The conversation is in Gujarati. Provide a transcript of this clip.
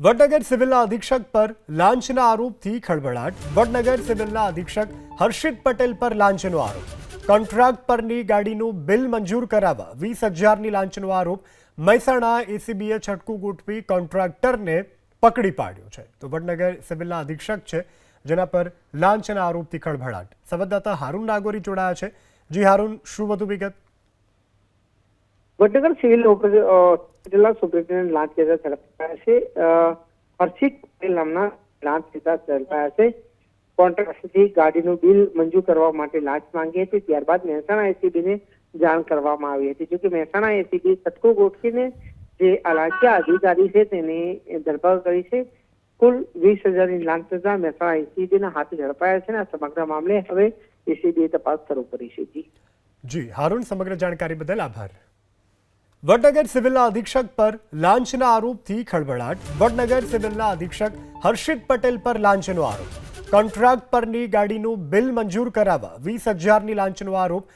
વડનગર સિવિલના અધિક્ષક પર લાંચના આરોપથી ખળભળાટ. વડનગર સિવિલના અધિક્ષક હર્ષિત પટેલ પર લાંચનો આરોપ. કોન્ટ્રાક્ટ પરની ગાડીનું બિલ મંજૂર કરાવવા 20,000ની લાંચનો આરોપ. મહેસાણા એસીબીએ છટકું ગોઠવી કોન્ટ્રાક્ટરને પકડી પાડ્યો છે. તો વડનગર સિવિલના અધિક્ષક છે જેના પર લાંચના આરોપથી ખળભળાટ. સંવાદદાતા હારૂન નાગોરી જોડાયા છે. જી હારૂન, શું વધુ વિગત? વડનગર સિવિલ જિલ્લા સુપ્રિન્ટેન્ડન્ટ લાંચ લેતા ઝડપાયા છે. હર્ષિત પટેલ નામના લાંચ લેતા ઝડપાયા છે. કોન્ટ્રાક્ટરથી ગાડીનું બિલ મંજૂર કરવા માટે લાંચ માંગી હતી. ત્યારબાદ મહેસાણા એસીબીને જાણ કરવામાં આવી હતી. જોકે મહેસાણા એસીબી છટકું ગોઠવીને જે આ લાંચિયા અધિકારી છે તેની ધરપકડ કરી છે. કુલ 20,000ની લાંચ લેતા મહેસાણા એસીબીના હાથે ઝડપાયા છે. અને આ સમગ્ર મામલે હવે એસીબીએ તપાસ શરૂ કરી છે. જી હારૂન, સમગ્ર જાણકારી બદલ આભાર. વડનગર સિવિલના અધિક્ષક પર લાંચના આરોપથી ખળભળાટ. વડનગર સિવિલના અધિક્ષક હર્ષિત પટેલ પર લાંચનો આરોપ. કોન્ટ્રાક્ટ પરની ગાડીનું બિલ મંજૂર કરાવવા 20,000ની લાંચનો આરોપ.